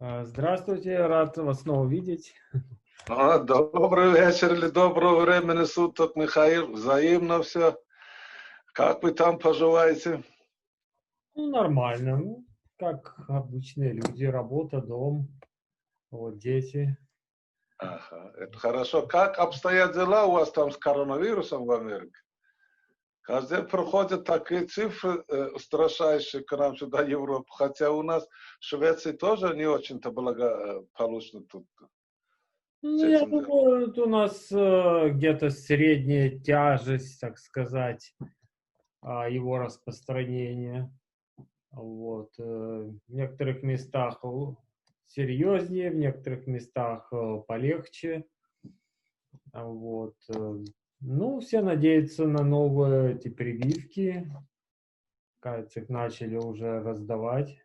Здравствуйте, рад вас снова видеть. Добрый вечер или доброго времени суток, Михаил. Взаимно все. Как вы там поживаете? Ну, нормально, как обычные люди, работа, дом, вот дети. Ага, это хорошо. Как обстоят дела у вас там с коронавирусом в Америке? Каждый день проходят такие цифры устрашающие к нам сюда, в Европу. Хотя у нас в Швеции тоже не очень-то благополучно тут с Ну, я этим делом. думаю, это у нас где-то средняя тяжесть, так сказать, его распространения. Вот. В некоторых местах серьезнее, в некоторых местах полегче. Вот. Ну, все надеются на новые эти прививки. Кажется, их начали уже раздавать.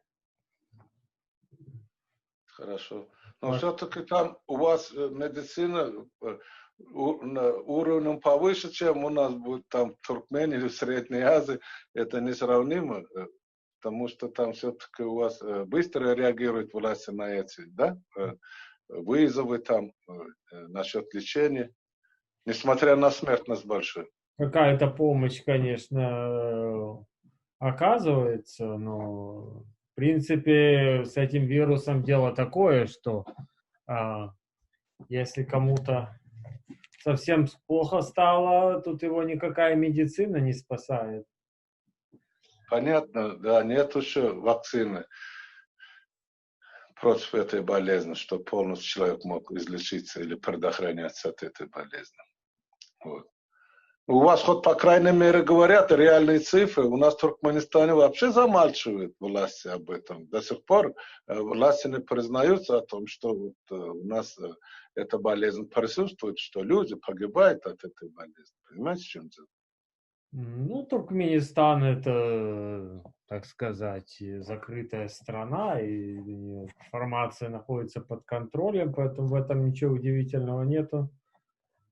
Хорошо. Но Ваш- все-таки там у вас медицина уровнем повыше, чем у нас будет там в Туркмении или в Средней Азии. Это несравнимо, потому что там все-таки у вас быстро реагируют власти на эти, да, вызовы там насчет лечения, несмотря на смертность большую. Какая-то помощь, конечно, оказывается, но в принципе с этим вирусом дело такое, что а, если кому-то совсем плохо стало, тут его никакая медицина не спасает. Понятно, да, нет еще вакцины против этой болезни, чтобы полностью человек мог излечиться или предохраняться от этой болезни. Вот. У вас хоть, по крайней мере, говорят реальные цифры. У нас в Туркменистане вообще замалчивают власти об этом. До сих пор власти не признаются о том, что вот, у нас эта болезнь присутствует, что люди погибают от этой болезни. Понимаете, в чем дело? Ну, Туркменистан это, так сказать, закрытая страна, и информация находится под контролем, поэтому в этом ничего удивительного нету.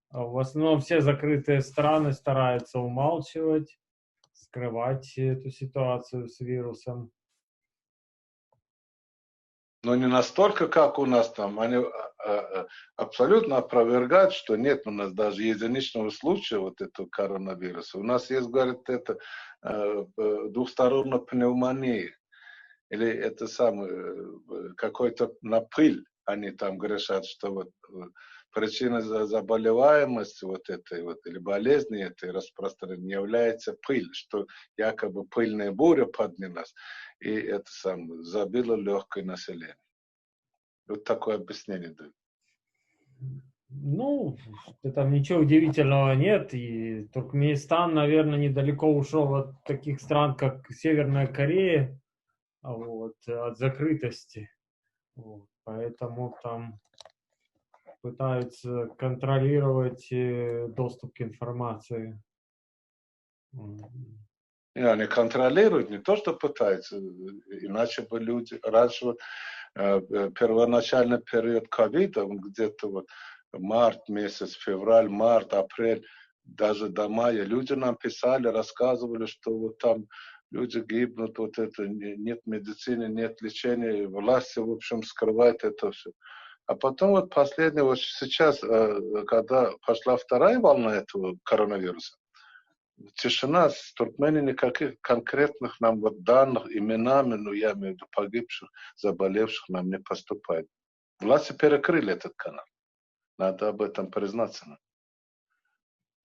В основном все закрытые страны стараются умалчивать, скрывать эту ситуацию с вирусом. Но не настолько, как у нас там. Они абсолютно опровергают, что нет у нас даже единичного случая вот этого коронавируса. У нас есть, говорят, это двухсторонняя пневмония. Или это самое, какой-то на пыль они там грешат, что вот причина заболеваемости вот этой вот, или болезни этой распространения является пыль, что якобы пыльная буря поднялась, и это самое, забило легкое население. Вот такое объяснение дают. Ну, там ничего удивительного нет, и Туркменистан, наверное, недалеко ушел от таких стран, как Северная Корея, вот, от закрытости. Вот, поэтому там пытаются контролировать доступ к информации. И они контролируют, не то, что пытаются, иначе бы люди, раньше первоначальный период ковида, где-то вот март месяц, февраль, март, апрель, даже до мая, люди нам писали, рассказывали, что вот там люди гибнут, вот это, нет медицины, нет лечения, и власти, в общем, скрывают это все. А потом вот последнее, вот сейчас, когда пошла вторая волна этого коронавируса, тишина, с Туркмении никаких конкретных нам вот данных, именами, ну я имею в виду погибших, заболевших нам не поступает. Власти перекрыли этот канал. Надо об этом признаться нам.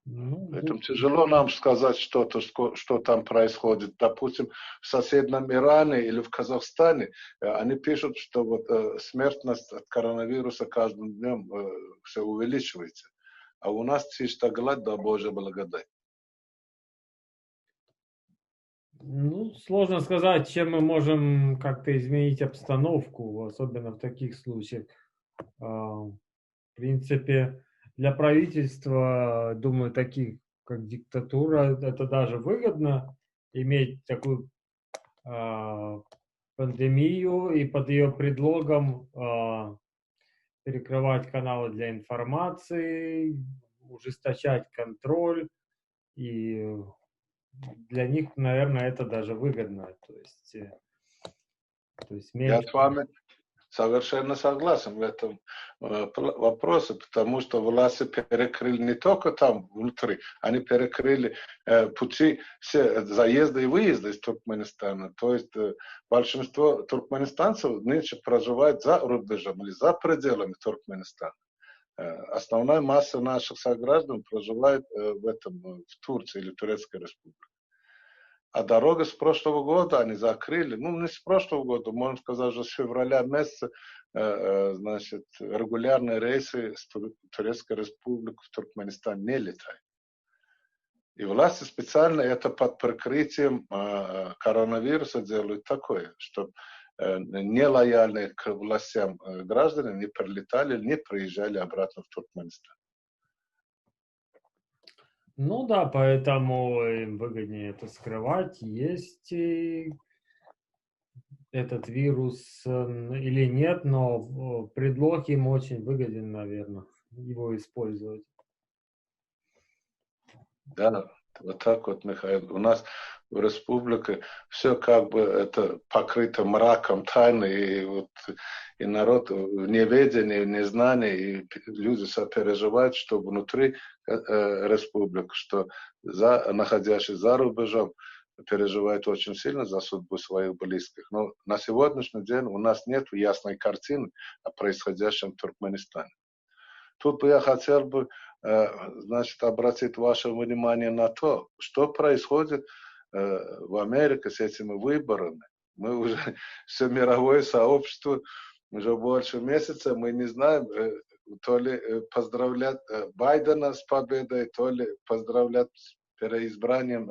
Ну, Поэтому тяжело нам сказать что-то, что там происходит. Допустим, в соседнем Иране или в Казахстане они пишут, что вот смертность от коронавируса каждым днем все увеличивается. А у нас чисто гладь, да Божья благодать. ну, сложно сказать, чем мы можем как-то изменить обстановку, особенно в таких случаях. В принципе, для правительства, думаю, таких как диктатура, это даже выгодно иметь такую пандемию и под ее предлогом перекрывать каналы для информации, ужесточать контроль, и для них, наверное, это даже выгодно. То есть Я меньше. с вами Совершенно согласен в этом вопросе, потому что власти перекрыли не только там внутри, они перекрыли пути все заезда и выезда из Туркменистана. То есть большинство туркменистанцев нынче проживает за рубежом или за пределами Туркменистана. Основная масса наших сограждан проживает в Турции или Турецкой Республике. А дорога с прошлого года они закрыли, ну не с прошлого года, можно сказать, уже с февраля месяца, значит, регулярные рейсы с Турецкой Республики в Туркменистан не летают. И власти специально это под прикрытием коронавируса делают такое, чтобы нелояльные к властям граждане не прилетали, не приезжали обратно в Туркменистан. Ну да, поэтому им выгоднее это скрывать. Есть этот вирус или нет, но предлог им очень выгоден, наверное, его использовать. Да, вот так вот, Михаил. У нас в республике все как бы это покрыто мраком тайны, и народ в неведении, в незнании, и люди сопереживают, что внутри республики, что находящиеся за рубежом, переживают очень сильно за судьбу своих близких. Но на сегодняшний день у нас нет ясной картины о происходящем в Туркменистане. Тут бы я хотел бы, значит, обратить ваше внимание на то, что происходит в Америке с этими выборами. Мы уже, все мировое сообщество, уже больше месяца, мы не знаем, то ли поздравлять Байдена с победой, то ли поздравлять с переизбранием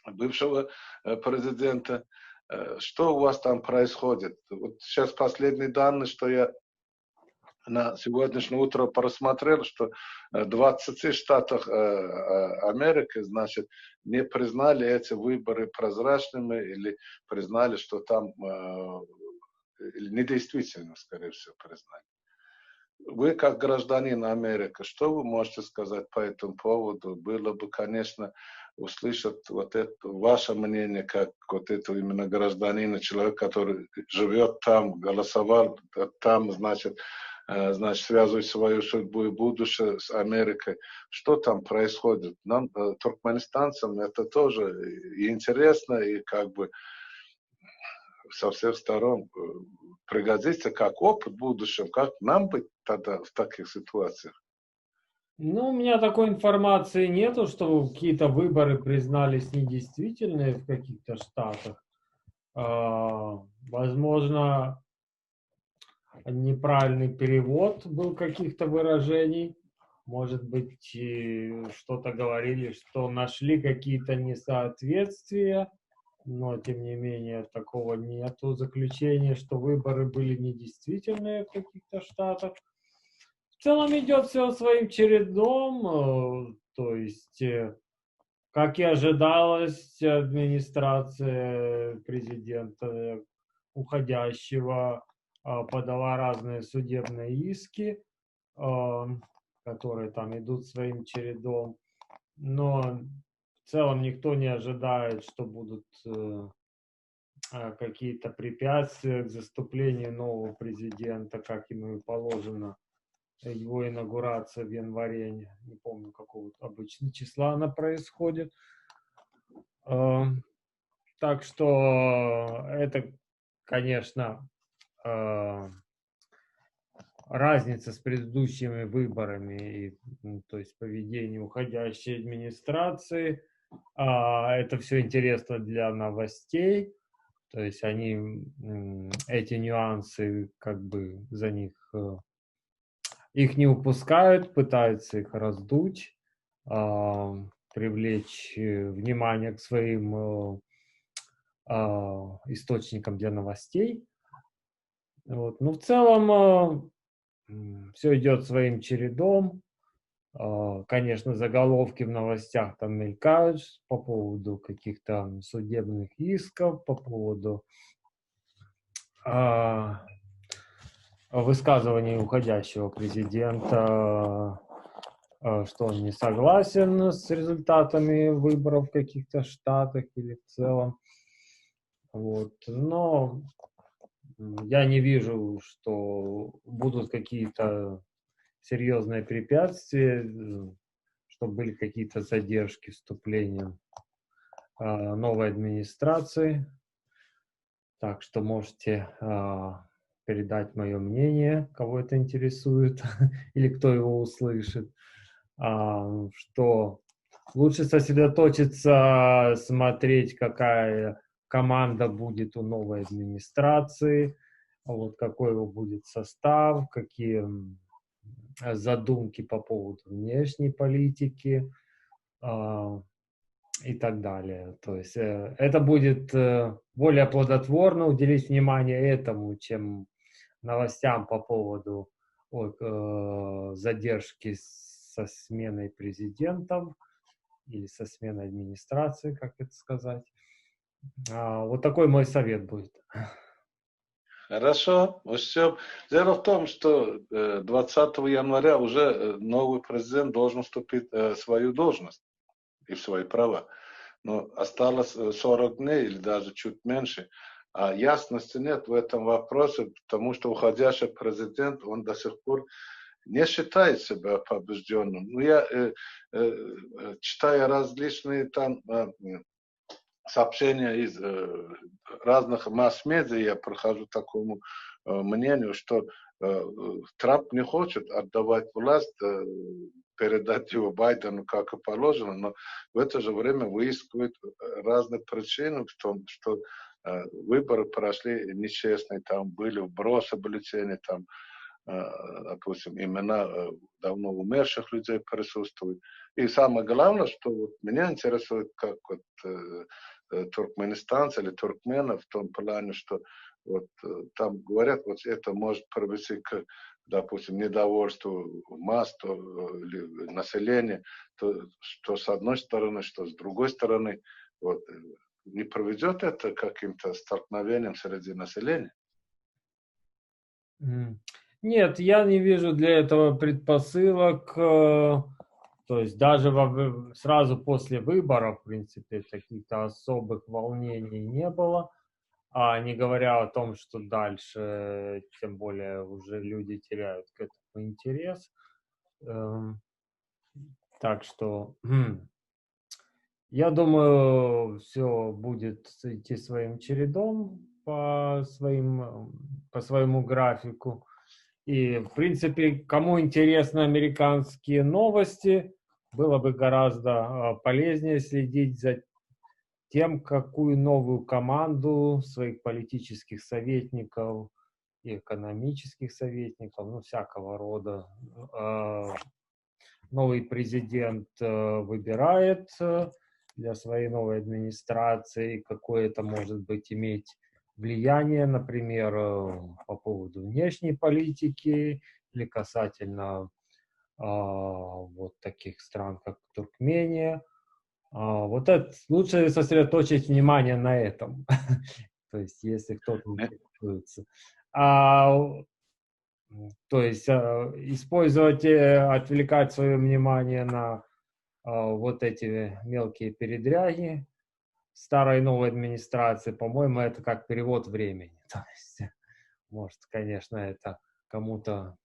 бывшего президента. Что у вас там происходит? Вот сейчас последние данные, что я на сегодняшнее утро просмотрел, что в 20 штатах Америки, значит, не признали эти выборы прозрачными или признали, что там или недействительно, скорее всего, признали. Вы, как гражданин Америки, что вы можете сказать по этому поводу? Было бы, конечно, услышать вот это ваше мнение, как вот этого именно гражданина, человек, который живет там, голосовал там, значит, связывать свою судьбу и будущее с Америкой. Что там происходит? Нам, туркменистанцам, это тоже и интересно, и как бы со всех сторон пригодится как опыт в будущем, как нам быть тогда в таких ситуациях. Ну, у меня такой информации нету, что какие-то выборы признались недействительными в каких-то штатах. Возможно, неправильный перевод был каких-то выражений. Может быть, что-то говорили, что нашли какие-то несоответствия, но, тем не менее, такого нету заключения, что выборы были недействительные в каких-то штатах. В целом идет все своим чередом, то есть, как и ожидалось, администрация президента уходящего подала разные судебные иски, которые там идут своим чередом, но в целом никто не ожидает, что будут какие-то препятствия к заступлению нового президента, как ему и положено. Его инаугурация в январе, не помню, какого обычно числа она происходит. Так что это, конечно, разница с предыдущими выборами, то есть поведение уходящей администрации. Это все интересно для новостей, то есть они эти нюансы, как бы за них их не упускают, пытаются их раздуть, привлечь внимание к своим источникам для новостей. Вот. Но в целом все идет своим чередом. Конечно, заголовки в новостях там мелькают по поводу каких-то судебных исков, по поводу высказываний уходящего президента, что он не согласен с результатами выборов в каких-то штатах или в целом. Вот. Но я не вижу, что будут какие-то серьезные препятствия, чтобы были какие-то задержки вступлением новой администрации. Так что можете передать мое мнение, кого это интересует, или кто его услышит, что лучше сосредоточиться, смотреть, какая команда будет у новой администрации, вот какой его будет состав, какие задумки по поводу внешней политики и так далее. То есть это будет более плодотворно уделить внимание этому, чем новостям по поводу задержки со сменой президентов или со сменой администрации, как это сказать. Вот такой мой совет будет. Хорошо, все. Дело в том, что 20 января уже новый президент должен вступить в свою должность и в свои права. Но осталось 40 дней или даже чуть меньше. А ясности нет в этом вопросе, потому что уходящий президент, он до сих пор не считает себя побежденным. Ну, я читаю различные там сообщения из разных масс-медиа, я прохожу такому мнению, что Трамп не хочет отдавать власть, передать его Байдену, как и положено, но в это же время выискивают разные причины в том, что выборы прошли нечестно, там были вбросы бюллетеней, там, допустим, имена давно умерших людей присутствуют. И самое главное, что вот меня интересует, как вот туркменистанцы или туркмены в том плане, что вот там говорят, вот это может привести к, допустим, недовольству масс или населения, то, что с одной стороны, что с другой стороны, вот, не приведет это к каким-то столкновениям среди населения? Нет, я не вижу для этого предпосылок. То есть даже сразу после выборов, в принципе, каких-то особых волнений не было. Не говоря о том, что дальше, тем более, уже люди теряют к этому интерес. Так что я думаю, все будет идти своим чередом по своему графику. И, в принципе, кому интересны американские новости, было бы гораздо полезнее следить за тем, какую новую команду своих политических советников и экономических советников, ну, всякого рода, новый президент выбирает для своей новой администрации, какое это может быть иметь влияние, например, по поводу внешней политики или касательно вот таких стран, как Туркмения. Вот это лучше сосредоточить внимание на этом. То есть, если кто-то интересуется. То есть, использовать, отвлекать свое внимание на вот эти мелкие передряги старой и новой администрации, по-моему, это как перевод времени. То есть, может, конечно, это кому-то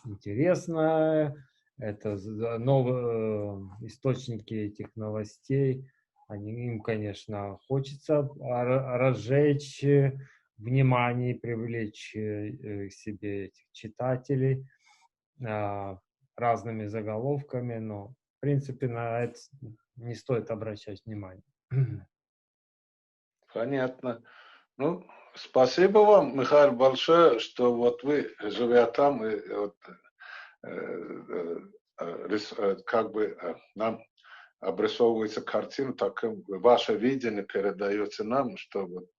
интересно, это новые источники этих новостей, им, конечно, хочется разжечь внимание и привлечь к себе этих читателей разными заголовками, но, в принципе, на это не стоит обращать внимание. Понятно. Ну, спасибо вам, Михаил, большое, что вот вы, живя там, и вот, как бы нам обрисовывается картина, таким ваше видение передаете нам, что вот,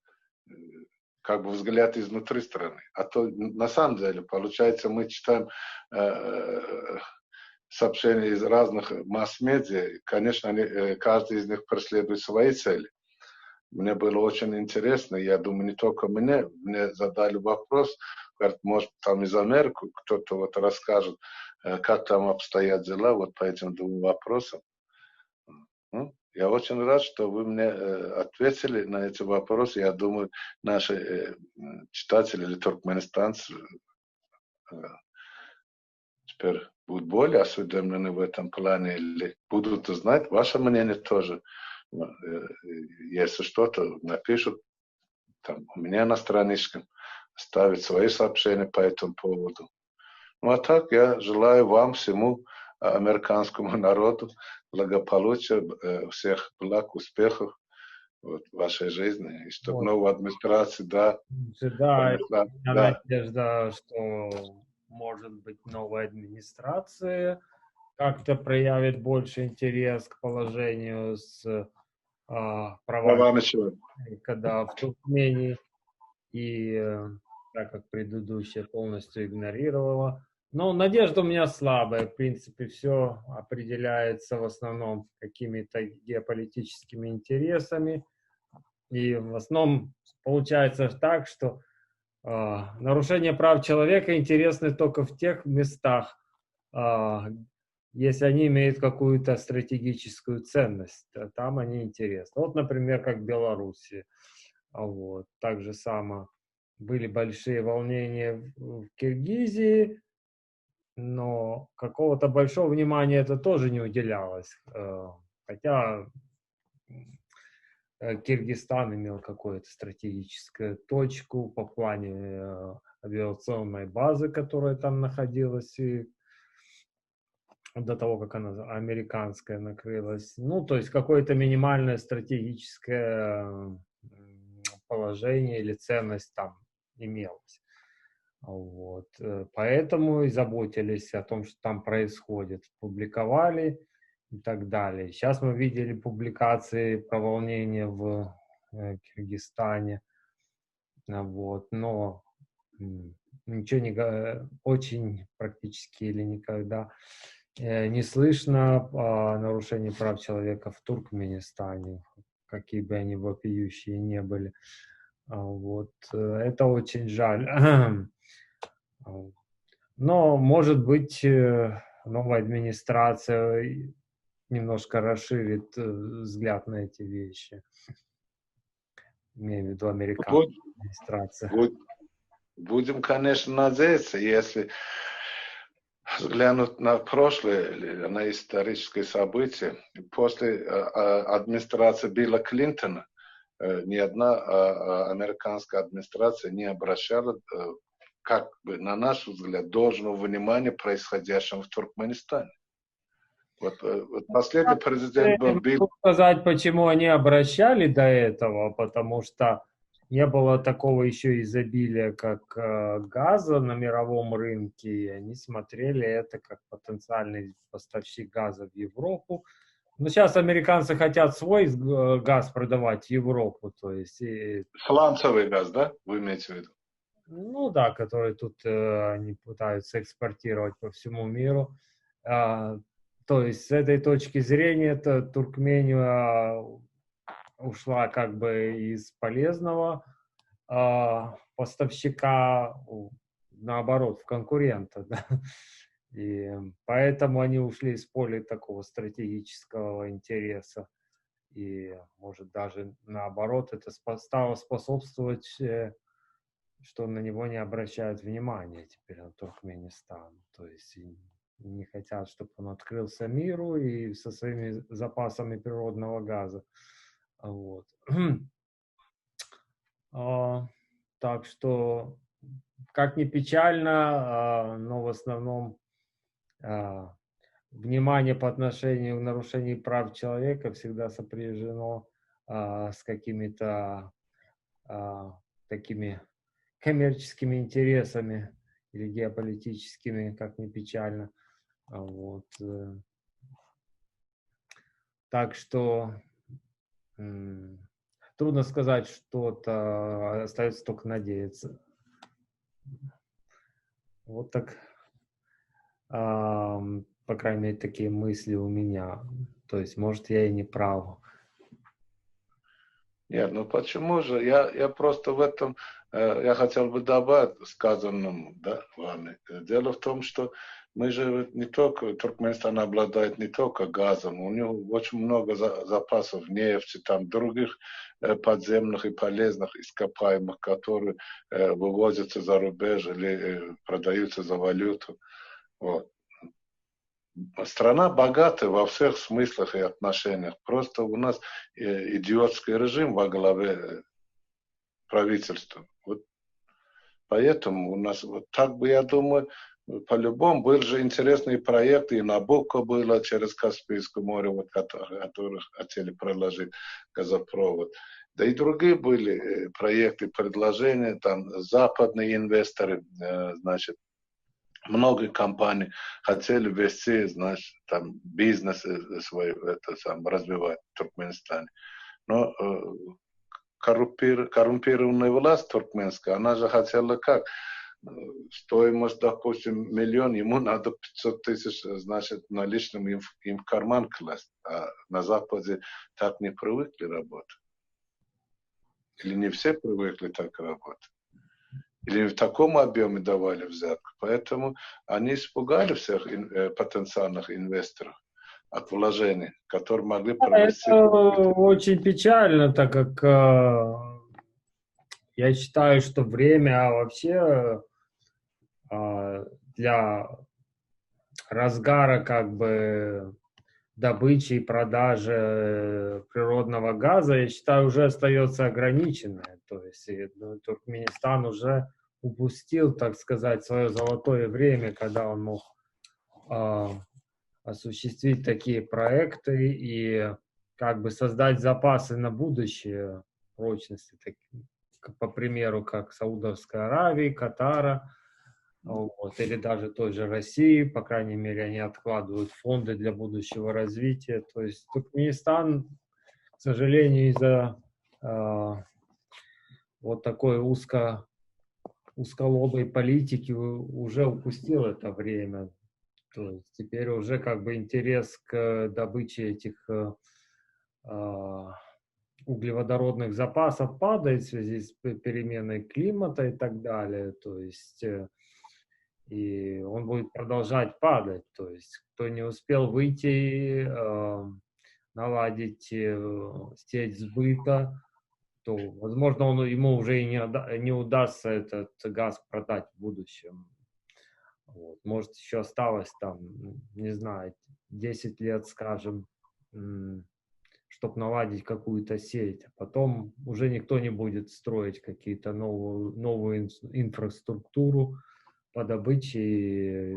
как бы взгляд изнутри страны. А то на самом деле, получается, мы читаем сообщения из разных масс-медиа, конечно, каждый из них преследует свои цели. Мне было очень интересно, я думаю, не только мне задали вопрос, говорят, может, там из Америки кто-то вот расскажет, как там обстоят дела вот по этим двум вопросам. Ну, Я очень рад, что вы мне ответили на эти вопросы. Я думаю, наши читатели или туркменистанцы теперь будут более осведомлены в этом плане или будут знать ваше мнение тоже. Если что-то напишут там у меня на страничке, ставят свои сообщения по этому поводу. Ну а так я желаю вам, всему американскому народу благополучия, всех благ, успехов вот, в вашей жизни. И чтобы Вот. новая администрация, да, Да, и понесла, у меня да. надежда, что, может быть, новая администрация как-то проявит больше интерес к положению с правами Правами человека. когда в Туркмении, и так как предыдущая полностью игнорировала. Но надежда у меня слабая. В принципе, все определяется в основном какими-то геополитическими интересами. И в основном получается так, что нарушение прав человека интересны только в тех местах, а, если они имеют какую-то стратегическую ценность, там они интересны. Вот, например, как в Беларуси. Вот. Так же само были большие волнения в Киргизии, но какого-то большого внимания это тоже не уделялось. Хотя Киргизстан имел какую-то стратегическую точку по плане авиационной базы, которая там находилась, и до того, как она американская накрылась. Ну, то есть какое-то минимальное стратегическое положение или ценность там имелась. Вот. Поэтому и заботились о том, что там происходит. Публиковали и так далее. Сейчас мы видели публикации про волнения в Киргизстане. Вот. Но ничего не очень практически или никогда не слышно о нарушении прав человека в Туркменистане, какие бы они вопиющие не были. Вот. Это очень жаль. Но, может быть, новая администрация немножко расширит взгляд на эти вещи. Имею в виду американская администрация. Будем, конечно, надеяться, если взглянуть на прошлое, на исторические события. После администрации Билла Клинтона ни одна американская администрация не обращала, как бы, на наш взгляд, должного внимания происходящему в Туркменистане. Вот последний президент был Билл. Могу сказать, почему они обращали до этого, потому что не было такого еще изобилия, как газа на мировом рынке, и они смотрели это как потенциальный поставщик газа в Европу. Но сейчас американцы хотят свой газ продавать в Европу, то есть... Сланцевый газ, да, вы имеете в виду? Ну да, который тут они пытаются экспортировать по всему миру. То есть с этой точки зрения Туркмения ушла как бы из полезного поставщика, наоборот, в конкурента. Да? И поэтому они ушли из поля такого стратегического интереса. И, может, даже наоборот, это стало способствовать, что на него не обращают внимания теперь, на Туркменистан. То есть не хотят, чтобы он открылся миру и со своими запасами природного газа. Вот. Так что, как ни печально, но в основном внимание по отношению к нарушению прав человека всегда сопряжено с какими-то такими коммерческими интересами или геополитическими, как ни печально. Вот. Так что трудно сказать что-то, остается только надеяться. Вот так, по крайней мере, такие мысли у меня. То есть, может, я и не прав. Нет, ну почему же? Я просто в этом, я хотел бы добавить сказанному, да, вами. Дело в том, что мы же не только, Туркменистан обладает не только газом, у него очень много запасов нефти, там других подземных и полезных ископаемых, которые вывозятся за рубеж или продаются за валюту. Вот. Страна богата во всех смыслах и отношениях. Просто у нас идиотский режим во главе правительства. Вот поэтому у нас, вот так бы, я думаю, по-любому был же интересный проект, и Набуко было через Каспийское море, вот, которые хотели проложить газопровод. Да и другие были проекты, предложения, там западные инвесторы, значит, много компаний хотели вести, значит, там бизнес свой это сам развивать в Туркменистане. Но коррумпированная власть туркменская, она же хотела как? Стоимость, допустим, миллион, ему надо 500 тысяч, значит, наличным им в карман класть. А на Западе так не привыкли работать. Или не все привыкли так работать. Или в таком объеме давали взятку. Поэтому они испугали всех потенциальных инвесторов от вложений, которые могли провести... Это очень печально, так как я считаю, что время вообще для разгара как бы добычи и продажи природного газа, я считаю, уже остается ограниченное. То есть Туркменистан уже упустил, так сказать, свое золотое время, когда он мог осуществить такие проекты и как бы создать запасы на будущее прочности, по примеру, как Саудовской Аравии, Катара, вот, или даже той же России, по крайней мере, они откладывают фонды для будущего развития. То есть Туркменистан, к сожалению, из-за вот такой узколобой политики уже упустил это время. То есть теперь уже как бы интерес к добыче этих углеводородных запасов падает в связи с переменой климата и так далее. То есть и он будет продолжать падать. То есть кто не успел выйти, наладить сеть сбыта, то, возможно, ему уже и не удастся этот газ продать в будущем. Вот. Может, еще осталось там, не знаю, 10 лет, скажем, чтобы наладить какую-то сеть. А потом уже никто не будет строить какие-то новую инфраструктуру по добыче и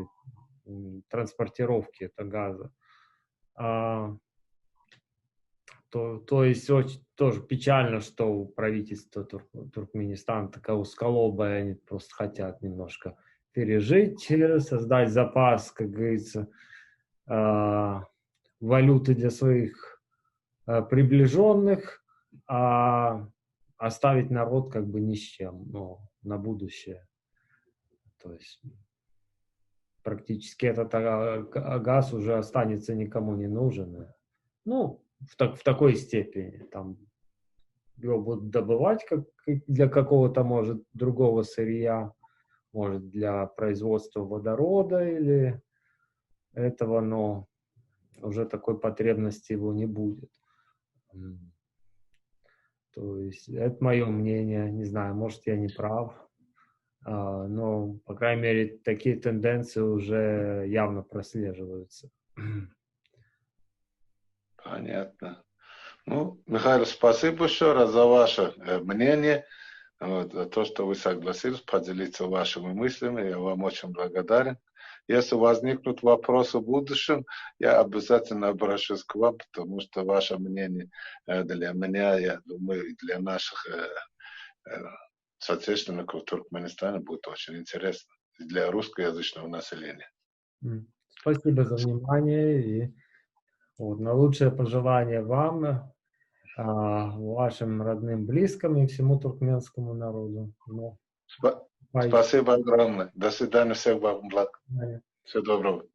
транспортировке этого газа. То есть очень тоже печально, что у правительства Туркменистана такая узколобая, они просто хотят немножко пережить, создать запас, как говорится, валюты для своих приближенных, а оставить народ как бы ни с чем, но на будущее. То есть практически этот газ уже останется никому не нужен. Ну, в такой степени. Там его будут добывать как для какого-то, может, другого сырья, может, для производства водорода или этого, но уже такой потребности его не будет. То есть это мое мнение, не знаю, может, я не прав, но, по крайней мере, такие тенденции уже явно прослеживаются. Понятно. Ну, Михаил, спасибо еще раз за ваше мнение, вот, за то, что вы согласились поделиться вашими мыслями. Я вам очень благодарен. Если возникнут вопросы в будущем, я обязательно обращусь к вам, потому что ваше мнение для меня, я думаю, и для наших соотечественников в Туркменистане будет очень интересно. И для русскоязычного населения. Спасибо за внимание и вот, на лучшее пожелание вам, вашим родным, близким и всему туркменскому народу. Ну, Спасибо огромное. До свидания. Всех вам благ. Всего доброго.